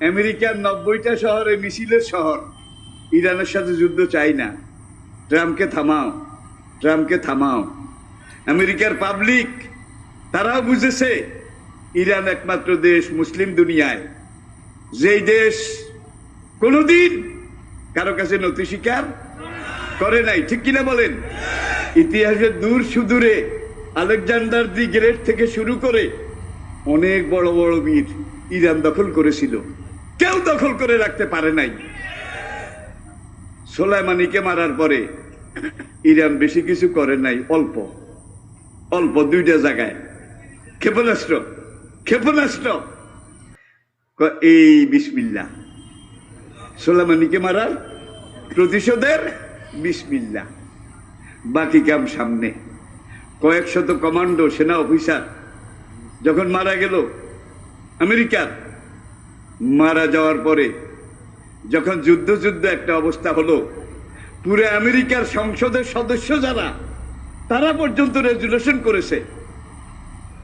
আমেরিকার 90টা শহরে মিছিলের শহর, ইরানের সাথে যুদ্ধ চাই না, ট্রাম্পকে থামাও, ট্রাম্পকে থামাও। আমেরিকার পাবলিক তারাও বুঝেছে ইরান একমাত্র দেশ মুসলিম দুনিয়ায় যেই দেশ কোনোদিন কারো কাছে নথি স্বীকার করে নাই, ঠিক কিনা বলেন? ইতিহাসের দূর সুদূরে আলেকজান্ডার দি গ্রেট থেকে শুরু করে অনেক বড় বড় বীর ইরান দখল করেছিল, কেউ দখল করে রাখতে পারে নাই। সোলাইমানিকে মারার পরে ইরান বেশি কিছু করে নাই, অল্প অল্প 2টা জায়গায় ক্ষেপণাস্ত্র ক্ষেপণাস্ত্র এই বিসমিল্লাহ, সোলাইমানিকে মারার প্রতিশোধের বিসমিল্লাহ। বাকি কাম সামনে। কয়েক শত কমান্ডো সেনা অফিসার যখন মারা গেল আমেরিকার, মারা যাওয়ার পরে যখন যুদ্ধ একটা অবস্থা হলো, পুরো আমেরিকার সংসদের সদস্য যারা তারা পর্যন্ত রেজুলেশন করেছে